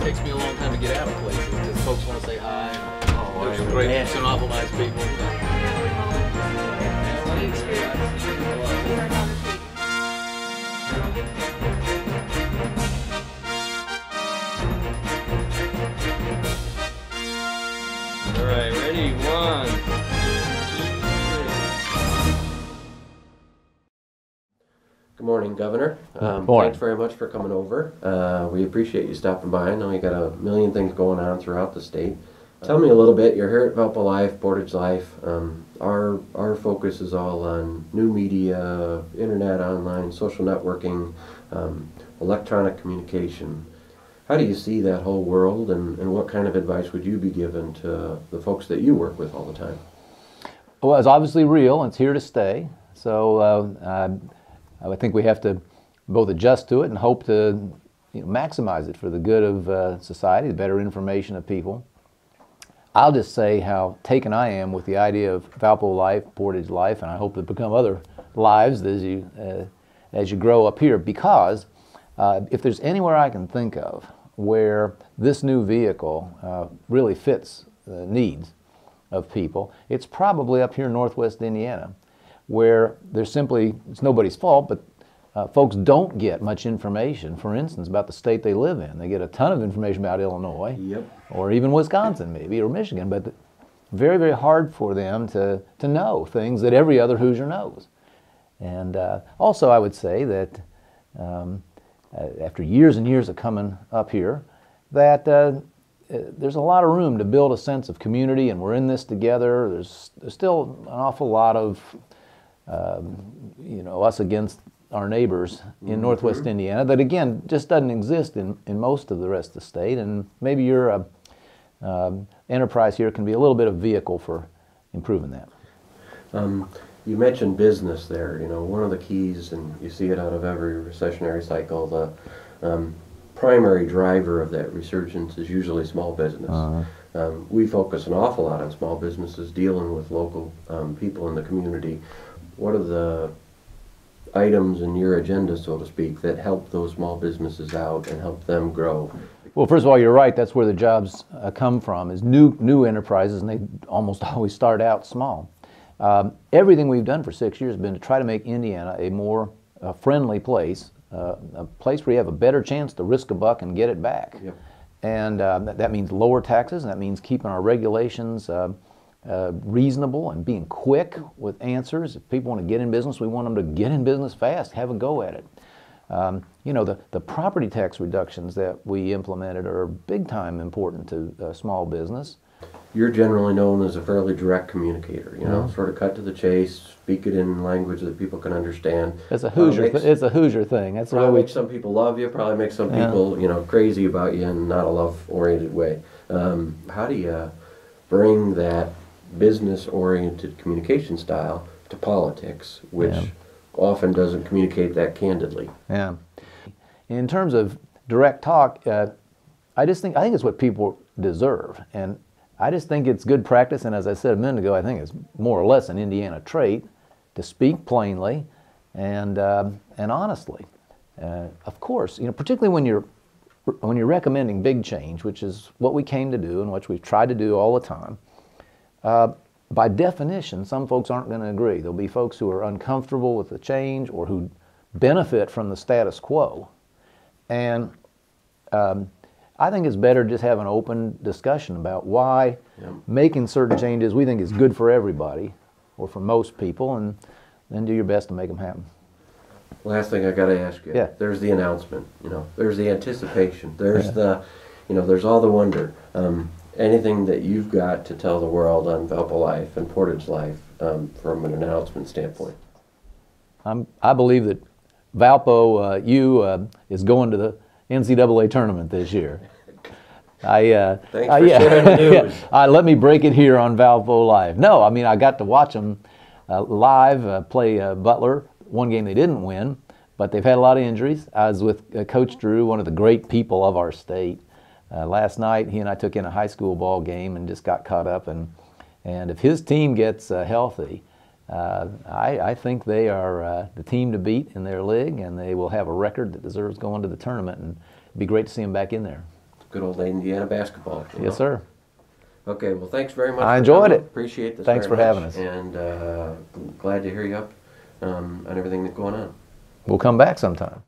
takes me a long time to get out of places because folks want to say hi. Oh, There's some great, some awful nice people. All right, ready? 1, 2, 3. Good morning, Governor. Morning. Thanks very much for coming over. We appreciate you stopping by. I know you got a million things going on throughout the state. Tell me a little bit. You're here at Valpo Life, Portage Life. Our focus is all on new media, internet, online, social networking, electronic communication. How do you see that whole world, and what kind of advice would you be given to the folks that you work with all the time? Well, it's obviously real, and it's here to stay. So I think we have to both adjust to it and hope to maximize it for the good of society, the better information of people. I'll just say how taken I am with the idea of Valpo Life, Portage Life, and I hope to become other lives as you grow up here, because if there's anywhere I can think of where this new vehicle really fits the needs of people, it's probably up here in Northwest Indiana, where there's simply, it's nobody's fault, but folks don't get much information, for instance, about the state they live in. They get a ton of information about Illinois, Yep. or even Wisconsin maybe, or Michigan, but very, very hard for them to know things that every other Hoosier knows. And also I would say that after years and years of coming up here, that there's a lot of room to build a sense of community, and we're in this together. There's still an awful lot of us against our neighbors in Northwest Indiana that, again, just doesn't exist in most of the rest of the state, and maybe your enterprise here can be a little bit of vehicle for improving that. You mentioned business there. One of the keys, and you see it out of every recessionary cycle, the primary driver of that resurgence is usually small business. We focus an awful lot on small businesses, dealing with local people in the community. What are the items in your agenda, so to speak, that help those small businesses out and help them grow? Well, first of all, you're right. That's where the jobs come from, is new enterprises, and they almost always start out small. Everything we've done for 6 years has been to try to make Indiana a more friendly place, a place where you have a better chance to risk a buck and get it back. Yep. And that means lower taxes, and that means keeping our regulations reasonable and being quick with answers. If people want to get in business, we want them to get in business fast, have a go at it. The property tax reductions that we implemented are big time important to small business. You're generally known as a fairly direct communicator, sort of cut to the chase, speak it in language that people can understand. It's a Hoosier, it's a Hoosier thing. That's probably why makes some people love you, probably makes some people, crazy about you in not a love-oriented way. How do you bring that business-oriented communication style to politics, which often doesn't communicate that candidly? Yeah. In terms of direct talk, I think it's what people deserve, and I just think it's good practice, and as I said a minute ago, I think it's more or less an Indiana trait to speak plainly and honestly. Of course, particularly when you're recommending big change, which is what we came to do and which we've tried to do all the time. By definition, some folks aren't going to agree. There'll be folks who are uncomfortable with the change or who benefit from the status quo. And I think it's better to just have an open discussion about why making certain changes we think is good for everybody or for most people, and then do your best to make them happen. Last thing I got to ask you. Yeah. There's the announcement. There's the anticipation. There's the, there's all the wonder. Anything that you've got to tell the world on Valpo Life and Portage Life from an announcement standpoint? I believe that Valpo U is going to the NCAA tournament this year. Thanks for sharing the news. Let me break it here on Valpo Live. No, I mean, I got to watch them live play Butler. One game they didn't win, but they've had a lot of injuries. I was with Coach Drew, one of the great people of our state. Last night, he and I took in a high school ball game and just got caught up. And if his team gets healthy, I think they are the team to beat in their league, and they will have a record that deserves going to the tournament. And it'd be great to see them back in there. good old Indiana basketball. You know? Yes, sir. Okay, well, thanks very much. I for enjoyed coming. it. Appreciate this. Thanks very for having much. us. And glad to hear you up on everything that's going on. We'll come back sometime.